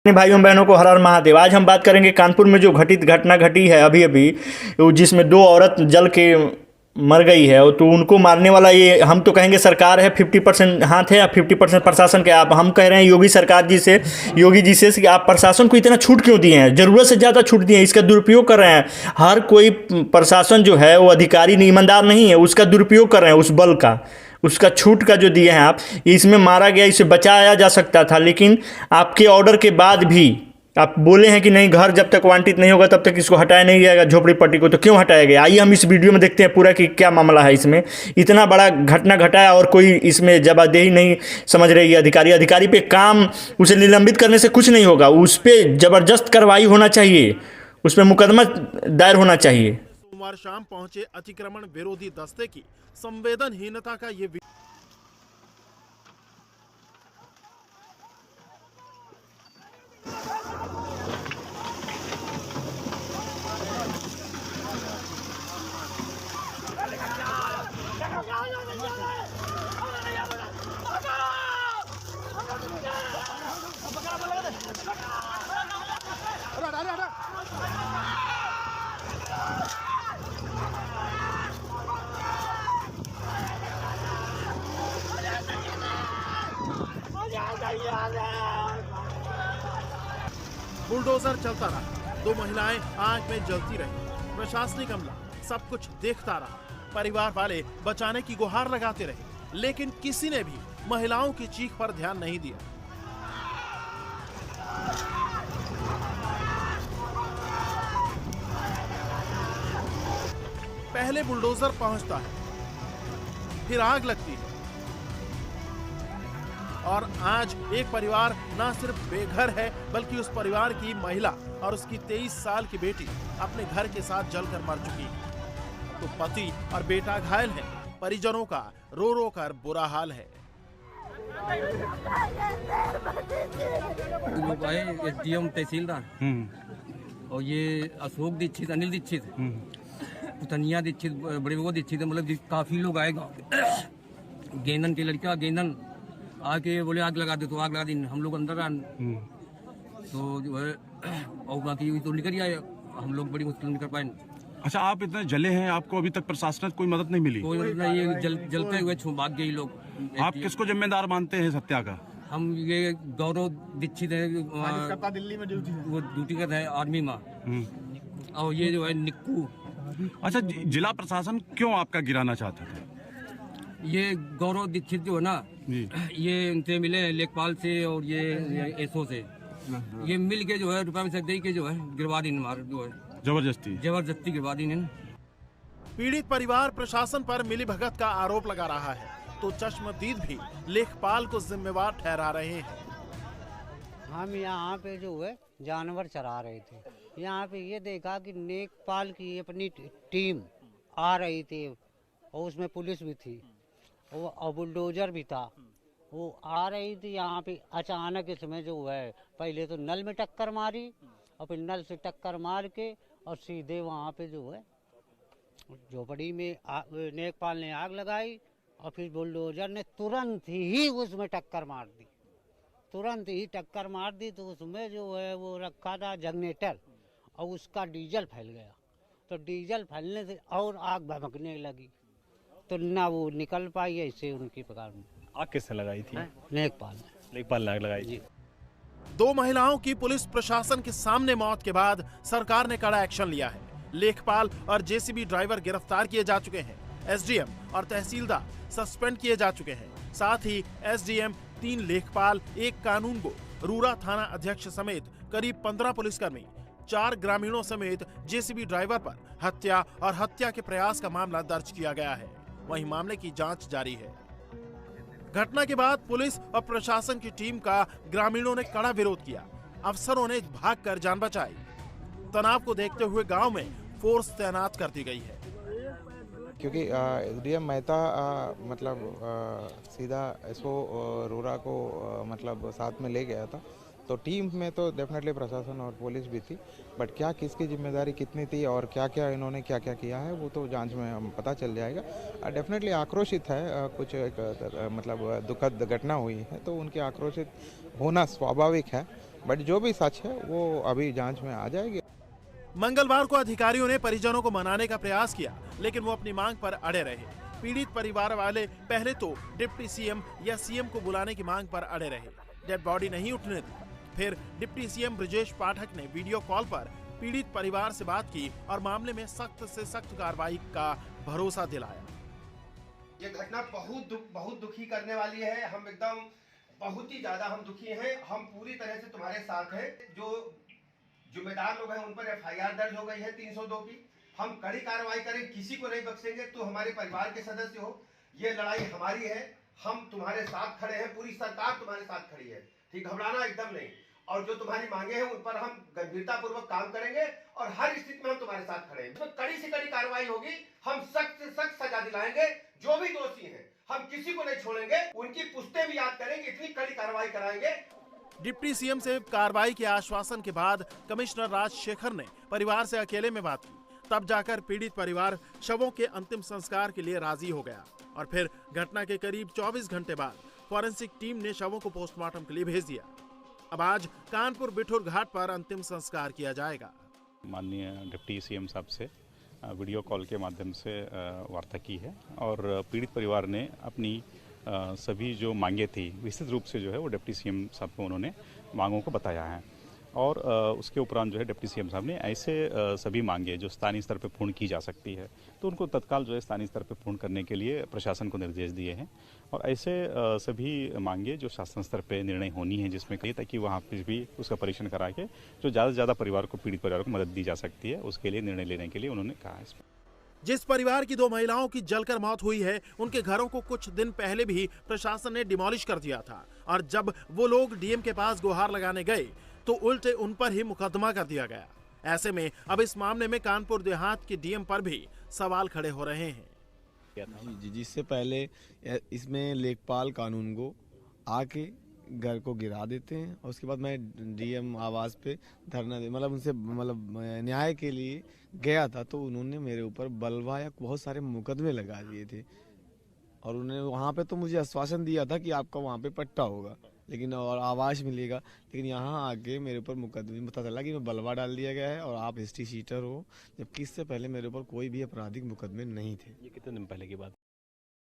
अपने भाइयों बहनों को हर हर महादेव। आज हम बात करेंगे कानपुर में जो घटित घटना घटी है अभी अभी, जिसमें दो औरत जल के मर गई है। तो उनको मारने वाला, ये हम तो कहेंगे सरकार है, 50% हाथ है या 50% प्रशासन के। आप हम कह रहे हैं योगी सरकार जी से, योगी जी से कि आप प्रशासन को इतना छूट क्यों दिए हैं, ज़रूरत से ज़्यादा छूट दिए हैं, इसका दुरुपयोग कर रहे हैं। हर कोई प्रशासन जो है वो अधिकारी नहीं, ईमानदार नहीं है, उसका दुरुपयोग कर रहे हैं उस बल का, उसका छूट का जो दिए हैं आप। इसमें मारा गया, इसे बचाया जा सकता था, लेकिन आपके ऑर्डर के बाद भी आप बोले हैं कि नहीं, घर जब तक वांटित नहीं होगा तब तक इसको हटाया नहीं जाएगा, झोपड़ी पट्टी को। तो क्यों हटाया गया? आइए हम इस वीडियो में देखते हैं पूरा कि क्या मामला है इसमें। इतना बड़ा घटना घटाया और कोई इसमें जवाबदेही नहीं समझ रही है अधिकारी पे। काम उसे निलंबित करने से कुछ नहीं होगा, उस पर जबरदस्त कार्रवाई होना चाहिए, उस पर मुकदमा दायर होना चाहिए। सोमवार शाम पहुंचे अतिक्रमण विरोधी दस्ते की संवेदनहीनता का ये बुलडोजर चलता रहा, दो महिलाएं आग में जलती रही, प्रशासनिक अमला सब कुछ देखता रहा, परिवार वाले बचाने की गुहार लगाते रहे, लेकिन किसी ने भी महिलाओं की चीख पर ध्यान नहीं दिया। पहले बुलडोजर पहुंचता है, फिर आग लगती है, और आज एक परिवार ना सिर्फ बेघर है बल्कि उस परिवार की महिला और उसकी 23 साल की बेटी अपने घर के साथ जलकर मर चुकी है। तो पति और बेटा घायल हैं, परिजनों का रो रो कर बुरा हाल है। लोग आए, एसडीएम तहसीलदार और ये अशोक दीक्षित, अनिल दीक्षित, पुतनिया दीक्षित, बड़े वो दीक्षित, मतलब काफी लोग आए। गेंदन की लड़का गेंदन आके बोले आग लगा दे, तो आग लगा दी। हम लोग अंदर तो जो है और बाकी तो निकल आए, हम लोग बड़ी मुश्किल निकल पाए। अच्छा, आप इतने जले हैं, आपको अभी तक प्रशासन कोई मदद नहीं मिली? कोई मदद नहीं, ये जलते हुए भाग गए लोग। आप किसको जिम्मेदार मानते हैं हत्या का? हम ये गौरव दीक्षित है, दिल्ली में वो ड्यूटी करता है आर्मी में, और ये जो है निक्कू। अच्छा, जिला प्रशासन क्यों आपका गिराना चाहता था? ये गौरव दीक्षित जो है ना, ये इनसे मिले लेखपाल से और ये एसओ से, ये मिल के जो है रुपया में दे के जो है गिरवा दी, मार जो है जबरदस्ती गिरवा दी। पीड़ित परिवार प्रशासन पर मिलीभगत का आरोप लगा रहा है, तो चश्मदीद भी लेखपाल को जिम्मेवार ठहरा रहे हैं। हम यहाँ पे जो है जानवर चरा रहे थे, यहाँ पे ये देखा कि लेखपाल की अपनी टीम आ रही थी और उसमें पुलिस भी थी और बुलडोजर भी था, वो आ रही थी यहाँ पे। अचानक इसमें जो है पहले तो नल में टक्कर मारी और फिर नल से टक्कर मार के और सीधे वहाँ पे जो है झोपड़ी में लेखपाल ने आग लगाई और फिर बुलडोजर ने तुरंत ही उसमें टक्कर मार दी, तुरंत ही टक्कर मार दी। तो उसमें जो है वो रखा था जनरेटर और उसका डीजल फैल गया, तो डीजल फैलने से और आग भभकने लगी, तो ना वो निकल पाई, ऐसे उनकी प्रकार में। आग किसने लगाई थी? लेखपाल ने आग लगाई थी। दो महिलाओं की पुलिस प्रशासन के सामने मौत के बाद सरकार ने कड़ा एक्शन लिया है। लेखपाल और जेसीबी ड्राइवर गिरफ्तार किए जा चुके हैं, एसडीएम और तहसीलदार सस्पेंड किए जा चुके हैं। साथ ही एसडीएम, 3 लेखपाल, 1 कानूनगो, रूरा थाना अध्यक्ष समेत करीब 15 पुलिसकर्मी, 4 ग्रामीणों समेत जेसीबी ड्राइवर पर हत्या और हत्या के प्रयास का मामला दर्ज किया गया है। वहीं मामले की जांच जारी है। घटना के बाद पुलिस और प्रशासन की टीम का ग्रामीणों ने कड़ा विरोध किया, अफसरों ने भागकर जान बचाई। तनाव को देखते हुए गांव में फोर्स तैनात कर दी गई है, क्योंकि डीएम मेहता सीधा एसओ रूरा को मतलब साथ में ले गया था, तो टीम में तो डेफिनेटली प्रशासन और पुलिस भी थी, बट क्या किसकी जिम्मेदारी कितनी थी और क्या क्या इन्होंने क्या क्या किया है वो तो जांच में हम पता चल जाएगा। डेफिनेटली आक्रोशित है, कुछ एक मतलब दुखद घटना हुई है तो उनके आक्रोशित होना स्वाभाविक है, बट जो भी सच है वो अभी जांच में आ जाएगी। मंगलवार को अधिकारियों ने परिजनों को मनाने का प्रयास किया, लेकिन वो अपनी मांग पर अड़े रहे। पीड़ित परिवार वाले पहले तो डिप्टी सीएम या सीएम को बुलाने की मांग पर अड़े रहे, डेड बॉडी नहीं उठने दी। फिर डिप्टी सीएम ब्रजेश पाठक ने वीडियो कॉल पर पीड़ित परिवार से बात की और मामले में सख्त से सख्त कार्रवाई का भरोसा दिलाया। ये घटना बहुत दुखी करने वाली है। हम एकदम बहुत ही ज्यादा हम दुखी हैं। हम पूरी तरह से तुम्हारे साथ हैं। जो जिम्मेदार लोग हैं उन पर एफआईआर दर्ज हो गई है 302 की। हम कड़ी कार्रवाई करें, किसी को नहीं बख्शेंगे। तो हमारे परिवार के सदस्य हो, ये लड़ाई हमारी है। हम तुम्हारे साथ खड़े हैं, पूरी सरकार तुम्हारे साथ खड़ी है। ठीक, घबराना एकदम नहीं। और जो तुम्हारी मांगे हैं उन पर हम गंभीरता पूर्वक काम करेंगे और हर स्थिति में हम तुम्हारे साथ खड़े हैं। तो कड़ी से कड़ी कार्रवाई होगी। हम सख्त से सख्त सजा दिलाएंगे। जो भी दोषी हैं हम किसी को नहीं छोड़ेंगे। उनकी पुश्तें भी याद करेंगे, इतनी कड़ी कार्रवाई कराएंगे। डिप्टी सीएम से कार्रवाई के आश्वासन के बाद कमिश्नर राजशेखर ने परिवार से अकेले में बात की। तब जाकर पीड़ित परिवार शवों के अंतिम संस्कार के लिए राजी हो गया और फिर घटना के करीब 24 घंटे बाद फॉरेंसिक टीम ने शवों को पोस्टमार्टम के लिए भेज दिया। अब आज कानपुर बिठूर घाट पर अंतिम संस्कार किया जाएगा। माननीय डिप्टी सीएम साहब से वीडियो कॉल के माध्यम से वार्ता की है और पीड़ित परिवार ने अपनी सभी जो मांगे थी विस्तृत रूप से जो है वो डिप्टी सीएम साहब को उन्होंने मांगों को बताया है और उसके उपरांत जो है डिप्टी सीएम साहब ने ऐसे सभी मांगे जो स्थानीय स्तर पर पूर्ण की जा सकती है तो उनको तत्काल जो है स्थानीय स्तर पर पूर्ण करने के लिए प्रशासन को निर्देश दिए हैं और ऐसे सभी मांगे जो शासन स्तर पर निर्णय होनी है जिसमें कही ताकि वहाँ पर भी उसका परीक्षण करा के जो ज़्यादा से ज़्यादा परिवार को पीड़ित परिवार को मदद दी जा सकती है उसके लिए निर्णय लेने के लिए उन्होंने कहा है। जिस परिवार की 2 महिलाओं की जलकर मौत हुई है उनके घरों को कुछ दिन पहले भी प्रशासन ने डिमोलिश कर दिया था और जब वो लोग डीएम के पास गुहार लगाने गए तो उल्टे उन पर ही मुकदमा कर दिया गया। ऐसे में अब इस मामले में कानपुर देहात के डीएम पर भी सवाल खड़े हो रहे हैं। जी, जिससे पहले इसमें लेखपाल कानून को आके घर को गिरा देते हैं और उसके बाद मैं डीएम आवास पे धरना दे उनसे न्याय के लिए गया था तो उन्होंने मेरे ऊपर बलवा या बहुत सारे मुकदमे लगा दिए थे और उन्होंने वहाँ पे तो मुझे आश्वासन दिया था कि आपका वहाँ पे पट्टा होगा लेकिन और आवास मिलेगा, लेकिन यहाँ आके मेरे ऊपर मुकदमे पता चला कि मैं बलवा डाल दिया गया है और आप हिस्ट्री शीटर हो, जबकि इससे पहले मेरे ऊपर कोई भी आपराधिक मुकदमे नहीं थे। ये कितने दिन पहले की बात?